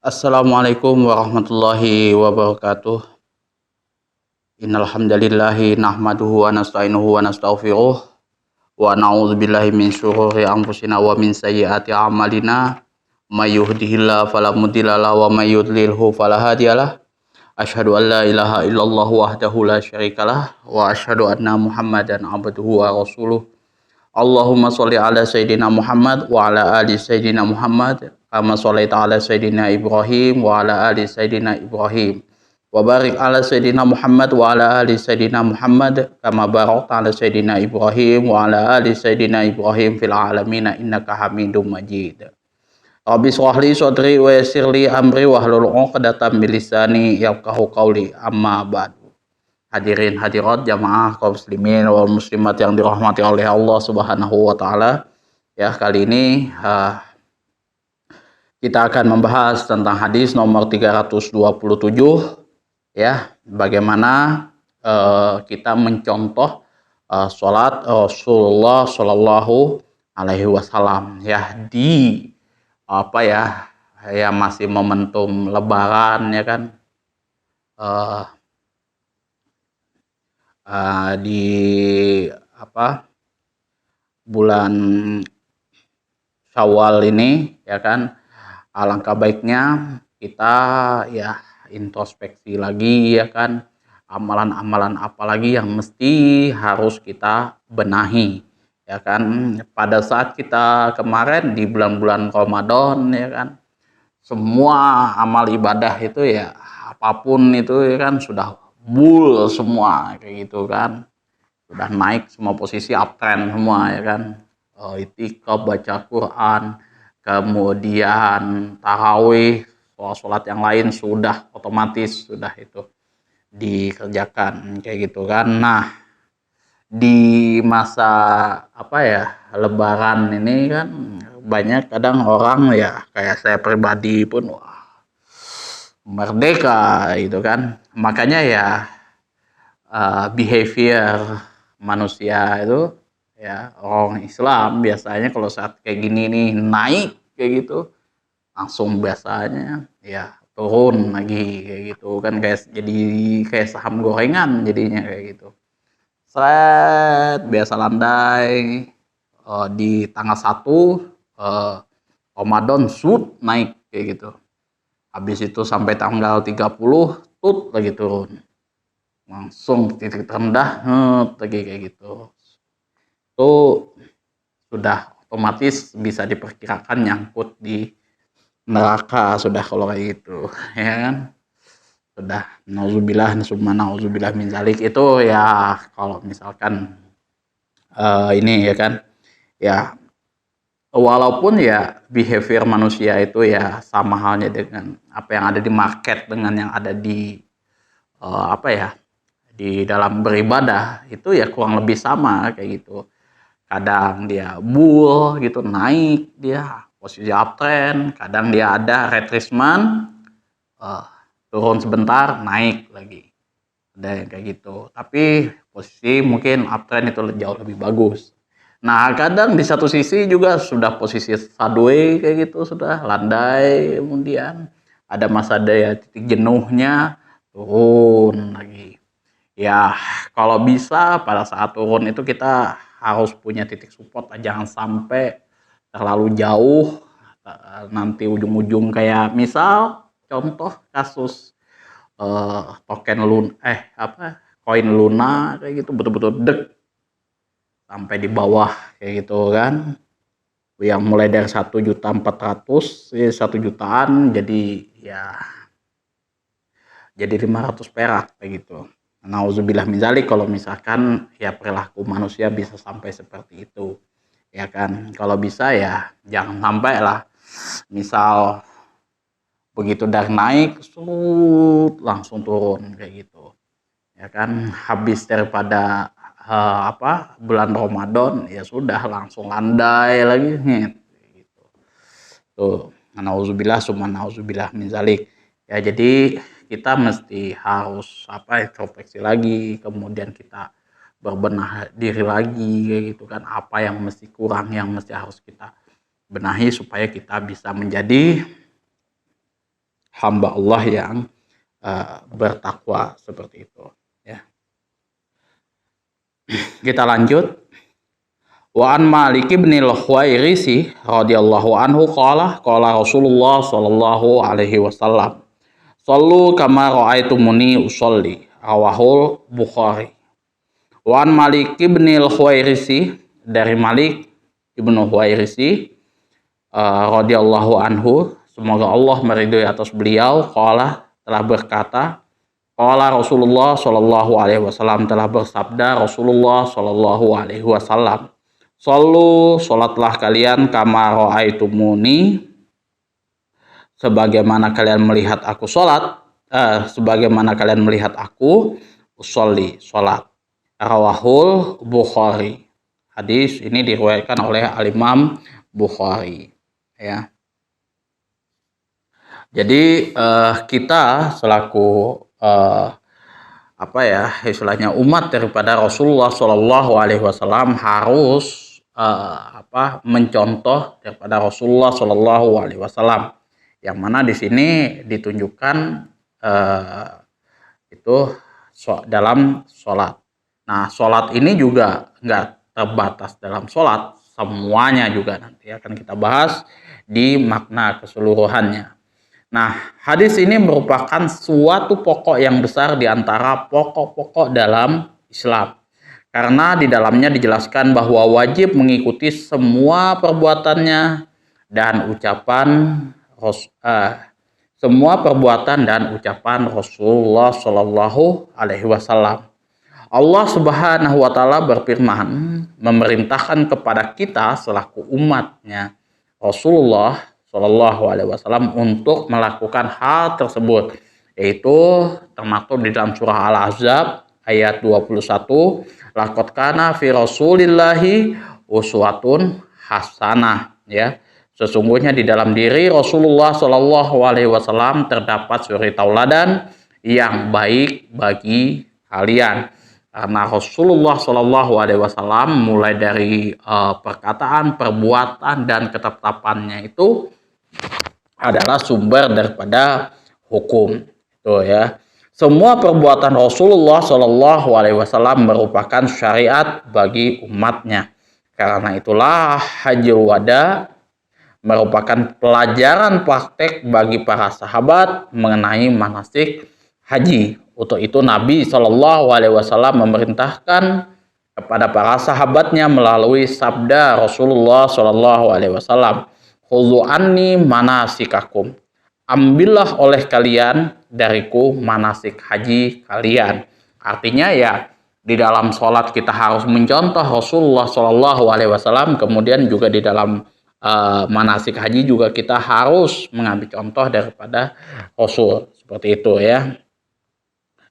Assalamualaikum warahmatullahi wabarakatuh. Innal hamdalillahi nahmaduhu wa nasta'inuhu wa nastaghfiruh wa na'udzubillahi min syururi anfusina wa min sayyiati a'malina. May yahdihillahu fala mudhillalahu wa may yudlilhu fala hadiyalah. Asyhadu an la ilaha illallah wahdahu la syarikalah wa asyhadu anna Muhammadan abduhu wa rasuluh. Allahumma sholli ala Sayyidina Muhammad wa ala ali Sayyidina Muhammad kama sholaita ala Sayyidina Ibrahim wa ala ali Sayyidina Ibrahim wa barik ala Sayyidina Muhammad wa ala ali Sayyidina Muhammad kama barakta ala Sayyidina Ibrahim wa ala ali Sayyidina Ibrahim fil alamin innaka Hamidum Majid. Rabbi shrah li sadri wa yassir li amri wahlul 'uqdatam min lisani yafqahu qawli amma ba'du. Hadirin hadirat jamaah kaum muslimin wal muslimat yang dirahmati oleh Allah Subhanahu wa taala. Ya, kali ini kita akan membahas tentang hadis nomor 327 ya, bagaimana kita mencontoh salat Rasulullah Shallallahu alaihi wasallam ya di masih momentum lebaran ya kan. Di bulan Syawal ini ya kan, alangkah baiknya kita ya introspeksi lagi ya kan, amalan-amalan apa lagi yang mesti harus kita benahi ya kan. Pada saat kita kemarin di bulan-bulan Ramadan ya kan, semua amal ibadah itu ya apapun itu ya kan sudah bull semua kayak gitu kan, udah naik semua posisi uptrend semua ya kan. Itikaf, baca Quran, kemudian tarawih, sholat yang lain sudah otomatis sudah itu dikerjakan kayak gitu kan. Nah, di masa lebaran ini kan banyak kadang orang ya kayak saya pribadi pun merdeka gitu kan. Makanya ya behavior manusia itu ya, orang Islam biasanya kalau saat kayak gini nih naik kayak gitu, langsung biasanya ya turun lagi kayak gitu kan, jadi kayak saham gorengan jadinya kayak gitu. Biasa landai di tanggal 1 Ramadan naik kayak gitu. Habis itu sampai tanggal 30 lagi turun. Langsung titik terendah lagi kayak gitu. Itu sudah otomatis bisa diperkirakan nyangkut di neraka sudah kalau kayak gitu ya kan. Sudah nauzubillah summa nauzubillah min zalik. Itu ya kalau misalkan ini ya kan, ya walaupun ya behavior manusia itu ya sama halnya dengan apa yang ada di market dengan yang ada di di dalam beribadah, itu ya kurang lebih sama kayak gitu. Kadang dia bull gitu, naik dia posisi uptrend, kadang dia ada retracement, turun sebentar naik lagi, ada yang kayak gitu. Tapi posisi mungkin uptrend itu jauh lebih bagus. Nah, kadang di satu sisi juga sudah posisi sideways kayak gitu, sudah landai, kemudian ada masa daya titik jenuhnya, turun lagi. Ya, kalau bisa pada saat turun itu kita harus punya titik support, jangan sampai terlalu jauh, nanti ujung-ujung kayak misal contoh kasus koin Luna kayak gitu, betul-betul sampai di bawah kayak gitu kan, yang mulai dari 1.400.000 1 jutaan jadi 500 perak kayak gitu. Nauzubillah min dzalik, kalau misalkan ya perilaku manusia bisa sampai seperti itu ya kan. Kalau bisa ya jangan sampai lah, misal begitu udah naik langsung turun kayak gitu ya kan. Habis daripada bulan Ramadan ya sudah langsung landai lagi gitu. Tuh, nauzubillah summa nauzubillah min zalik. Ya, jadi kita mesti harus introspeksi lagi, kemudian kita berbenah diri lagi kayak gitu kan, apa yang mesti kurang, yang mesti harus kita benahi supaya kita bisa menjadi hamba Allah yang bertakwa seperti itu. Ya. Kita lanjut. Wa an Malik bin al-Khuwairisi radhiyallahu anhu qala Rasulullah sallallahu alaihi wasallam sallu kama ra'aitumuni usolli rawahul Bukhari. Wa an Malik bin al-Khuwairisi, dari Malik ibnu Khuwairisi radhiyallahu anhu, semoga Allah meridhoi atas beliau, qala, telah berkata, qala Rasulullah sallallahu alaihi wasallam, telah bersabda Rasulullah sallallahu alaihi wasallam, sallu, salatlah kalian, kama ra'aitumuni, sebagaimana kalian melihat aku salat, sebagaimana kalian melihat aku usolli, salat. Rawahul Bukhari. Hadis ini diriwayatkan oleh Al-Imam Bukhari. Ya. Jadi kita selaku istilahnya umat daripada Rasulullah Shallallahu Alaihi Wasallam harus mencontoh daripada Rasulullah Shallallahu Alaihi Wasallam, yang mana di sini ditunjukkan itu dalam sholat. Nah, sholat ini juga nggak terbatas dalam sholat, semuanya juga nanti akan kita bahas di makna keseluruhannya. Nah, hadis ini merupakan suatu pokok yang besar di antara pokok-pokok dalam Islam. Karena di dalamnya dijelaskan bahwa wajib mengikuti semua perbuatannya dan ucapan Rasulullah Shallallahu Alaihi Wasallam. Allah Subhanahu Wa Taala berfirman, memerintahkan kepada kita selaku umatnya Rasulullah Shallallahu Alaihi Wasallam untuk melakukan hal tersebut, yaitu termaktub di dalam surah Al-Ahzab ayat 21, laqad kana fi Rasulillahi uswatun hasanah, ya. Sesungguhnya di dalam diri Rasulullah Shallallahu Alaihi Wasallam terdapat suri tauladan yang baik bagi kalian. Karena Rasulullah Shallallahu Alaihi Wasallam mulai dari perkataan, perbuatan, dan ketetapannya itu adalah sumber daripada hukum. Itu ya. Semua perbuatan Rasulullah Shallallahu Alaihi Wasallam merupakan syariat bagi umatnya. Karena itulah Hajjul Wada merupakan pelajaran praktek bagi para sahabat mengenai manasik haji. Untuk itu Nabi Shallallahu Alaihi Wasallam memerintahkan kepada para sahabatnya melalui sabda Rasulullah Shallallahu Alaihi Wasallam, khudhu anni manasikakum, ambillah oleh kalian dariku manasik haji kalian. Artinya ya, di dalam sholat kita harus mencontoh Rasulullah Shallallahu Alaihi Wasallam, kemudian juga di dalam manasik haji juga kita harus mengambil contoh daripada Rasul, seperti itu ya.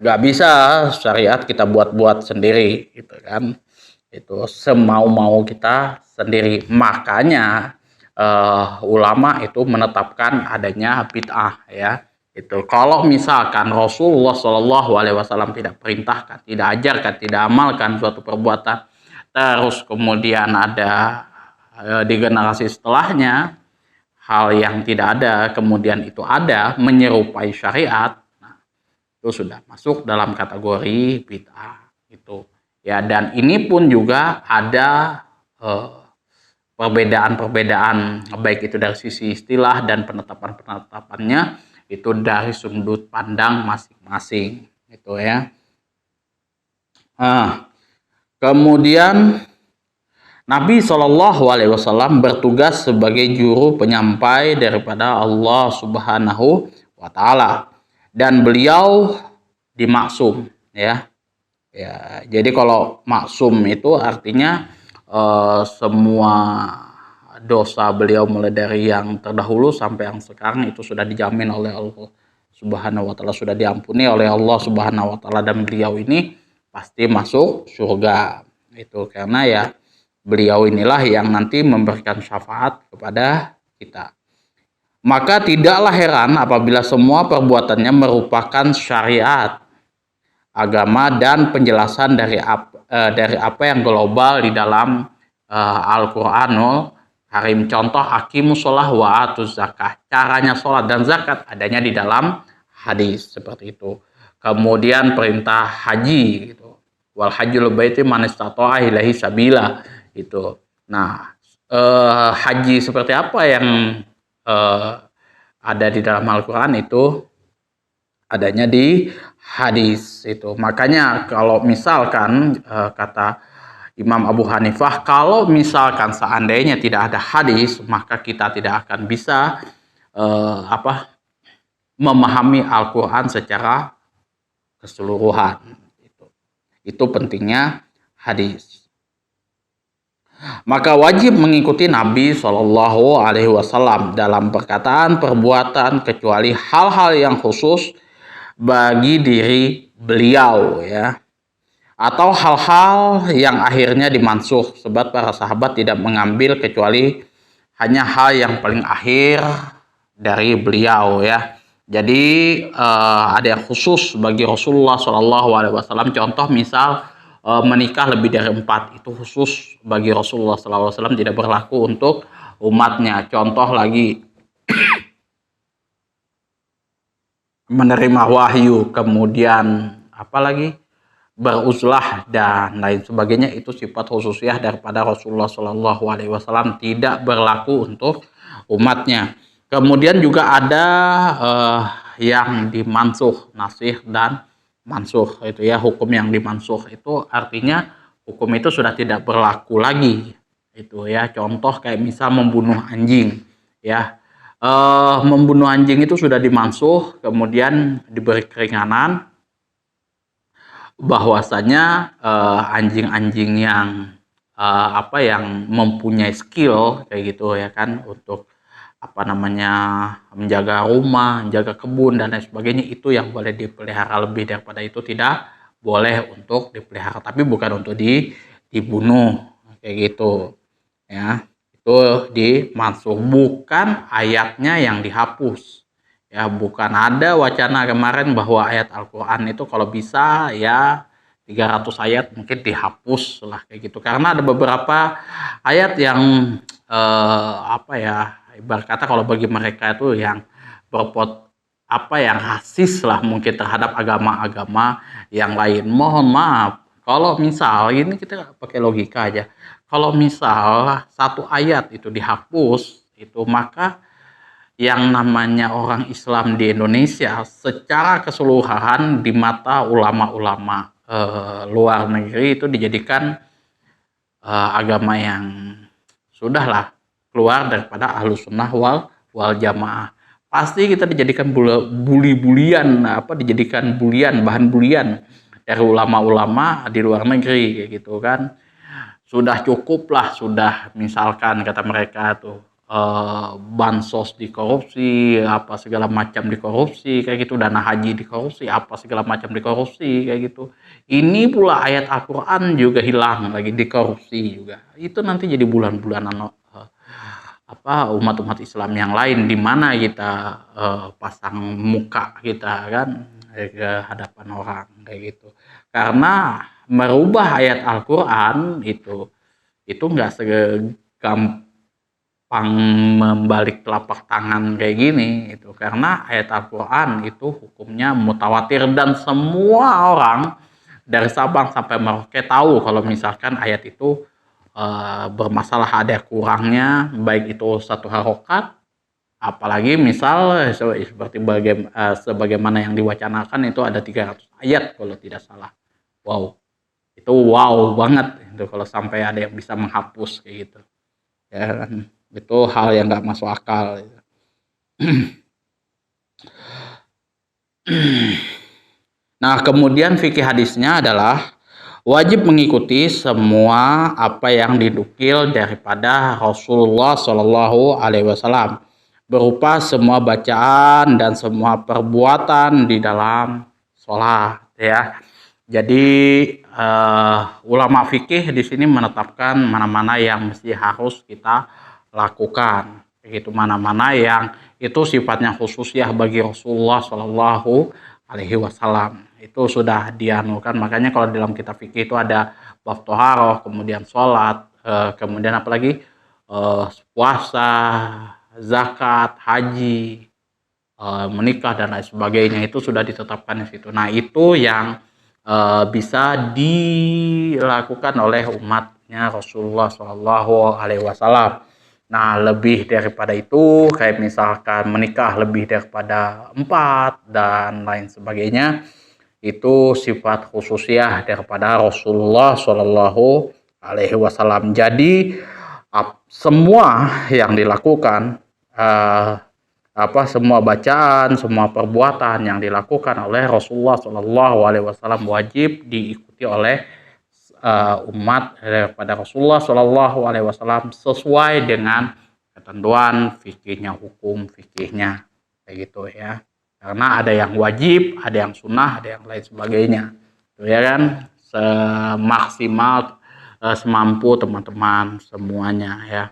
Gak bisa syariat kita buat-buat sendiri gitu kan, itu semau-mau kita sendiri. Makanya ulama itu menetapkan adanya bid'ah ya. Itu kalau misalkan Rasulullah Shallallahu Alaihi Wasallam tidak perintahkan, tidak ajarkan, tidak amalkan suatu perbuatan, terus kemudian ada di generasi setelahnya hal yang tidak ada, kemudian itu ada menyerupai syariat, nah, itu sudah masuk dalam kategori bid'ah itu ya. Dan ini pun juga ada perbedaan-perbedaan, baik itu dari sisi istilah dan penetapannya itu dari sudut pandang masing-masing itu ya. Kemudian Nabi Shallallahu Alaihi Wasallam bertugas sebagai juru penyampai daripada Allah Subhanahu Wa Taala, dan beliau dimaksum ya. Ya, jadi kalau maksum itu artinya semua dosa beliau mulai dari yang terdahulu sampai yang sekarang itu sudah dijamin oleh Allah Subhanahu Wa Taala, sudah diampuni oleh Allah Subhanahu Wa Taala, dan beliau ini pasti masuk surga itu karena ya beliau inilah yang nanti memberikan syafaat kepada kita. Maka tidaklah heran apabila semua perbuatannya merupakan syariat agama dan penjelasan dari apa yang global di dalam Al-Quranul karim. Contoh aqimus sholah wa atuz zakah. Caranya sholat dan zakat adanya di dalam hadis seperti itu. Kemudian perintah haji gitu. Wal hajjul baiti man istata'a ilaihi sabila itu. Nah, haji seperti apa yang ada di dalam Al-Qur'an itu adanya di hadis itu. Makanya kalau misalkan kata Imam Abu Hanifah, kalau misalkan seandainya tidak ada hadis, maka kita tidak akan bisa memahami Al-Quran secara keseluruhan. Itu pentingnya hadis. Maka wajib mengikuti Nabi Shallallahu Alaihi Wasallam dalam perkataan, perbuatan, kecuali hal-hal yang khusus bagi diri beliau, ya, atau hal-hal yang akhirnya dimansuh, sebab para sahabat tidak mengambil kecuali hanya hal yang paling akhir dari beliau, ya. Jadi ada yang khusus bagi Rasulullah Shallallahu Alaihi Wasallam. Contoh misal menikah lebih dari 4, itu khusus bagi Rasulullah Shallallahu Alaihi Wasallam, tidak berlaku untuk umatnya. Contoh lagi menerima wahyu, kemudian apalagi beruzlah dan lain sebagainya, itu sifat khususiyah daripada Rasulullah Shallallahu Alaihi Wasallam, tidak berlaku untuk umatnya. Kemudian juga ada yang dimansuh, nasih dan mansuh itu, ya. Hukum yang dimansuh itu artinya hukum itu sudah tidak berlaku lagi itu, ya. Contoh kayak misal membunuh anjing, ya. Membunuh anjing itu sudah dimansuh, kemudian diberi keringanan bahwasanya anjing-anjing yang yang mempunyai skill kayak gitu, ya kan, untuk menjaga rumah, menjaga kebun dan lain sebagainya, itu yang boleh dipelihara. Lebih daripada itu tidak boleh untuk dipelihara, tapi bukan untuk dibunuh kayak gitu, ya. Itu dimansuh, bukan ayatnya yang dihapus, ya. Bukan ada wacana kemarin bahwa ayat Al-Quran itu kalau bisa ya 300 ayat mungkin dihapus lah kayak gitu, karena ada beberapa ayat yang ibarat kata kalau bagi mereka itu yang yang rasis lah mungkin terhadap agama-agama yang lain. Mohon maaf, kalau misal ini kita pakai logika aja, kalau misal satu ayat itu dihapus itu, maka yang namanya orang Islam di Indonesia secara keseluruhan di mata ulama-ulama luar negeri itu dijadikan agama yang sudahlah keluar daripada Ahlus Sunnah wal Jamaah. Pasti kita dijadikan dijadikan bahan bulian dari ulama-ulama di luar negeri kayak gitu kan. Sudah cukup lah, sudah misalkan kata mereka tuh bansos dikorupsi, apa segala macam dikorupsi kayak gitu, dana haji dikorupsi, apa segala macam dikorupsi kayak gitu. Ini pula ayat Al-Quran juga hilang lagi, dikorupsi juga. Itu nanti jadi bulan-bulanan umat-umat Islam yang lain, di mana kita pasang muka kita kan ke hadapan orang kayak gitu. Karena merubah ayat Al-Quran itu nggak segampang membalik telapak tangan kayak gini itu, karena ayat Al-Quran itu hukumnya mutawatir dan semua orang dari Sabang sampai Merauke tahu kalau misalkan ayat itu bermasalah, ada kurangnya, baik itu satu harokat, apalagi misal seperti sebagaimana yang diwacanakan itu ada 300 ayat kalau tidak salah. Wow, itu wow banget itu kalau sampai ada yang bisa menghapus kayak gitu, ya kan. Itu hal yang nggak masuk akal gitu. Nah, kemudian fikih hadisnya adalah wajib mengikuti semua apa yang dinukil daripada Rasulullah Shallallahu Alaihi Wasallam, berupa semua bacaan dan semua perbuatan di dalam sholat, ya. Jadi ulama fikih di sini menetapkan mana-mana yang mesti harus kita lakukan, begitu, mana-mana yang itu sifatnya khususiyah bagi Rasulullah Shallallahu Alaihi Wasallam, itu sudah dianukan. Makanya kalau dalam kitab fikih itu ada bab toharoh, kemudian sholat, kemudian apalagi puasa, zakat, haji, menikah dan lain sebagainya itu sudah ditetapkan di situ. Nah, itu yang bisa dilakukan oleh umatnya Rasulullah Shallallahu Alaihi Wasallam. Nah, lebih daripada itu, kayak misalkan menikah lebih daripada 4 dan lain sebagainya, itu sifat khususiyah daripada Rasulullah Shallallahu Alaihi Wasallam. Jadi semua yang dilakukan, semua bacaan, semua perbuatan yang dilakukan oleh Rasulullah Shallallahu Alaihi Wasallam wajib diikuti oleh umat daripada Rasulullah Shallallahu Alaihi Wasallam sesuai dengan ketentuan fikihnya, hukum fikihnya, kayak gitu ya. Karena ada yang wajib, ada yang sunnah, ada yang lain sebagainya, tuh ya kan. Semaksimal semampu teman-teman semuanya ya.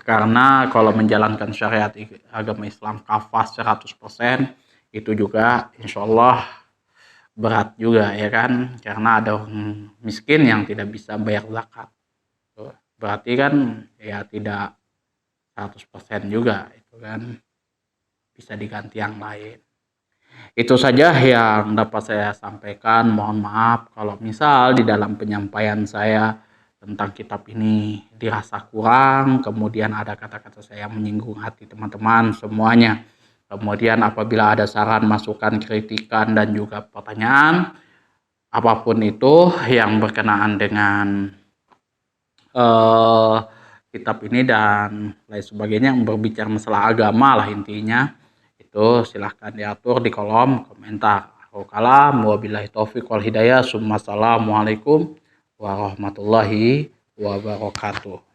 Karena kalau menjalankan syariat agama Islam kafah 100% itu juga insya Allah berat juga ya kan, karena ada orang miskin yang tidak bisa bayar zakat. Berarti kan ya tidak 100% juga itu kan, bisa diganti yang lain. Itu saja yang dapat saya sampaikan. Mohon maaf kalau misal di dalam penyampaian saya tentang kitab ini dirasa kurang, kemudian ada kata-kata saya menyinggung hati teman-teman semuanya. Kemudian apabila ada saran, masukan, kritikan, dan juga pertanyaan, apapun itu yang berkenaan dengan kitab ini dan lain sebagainya yang berbicara masalah agama lah intinya, itu silahkan diatur di kolom komentar. Wabillahi taufiq wal hidayah. Assalamualaikum warahmatullahi wabarakatuh.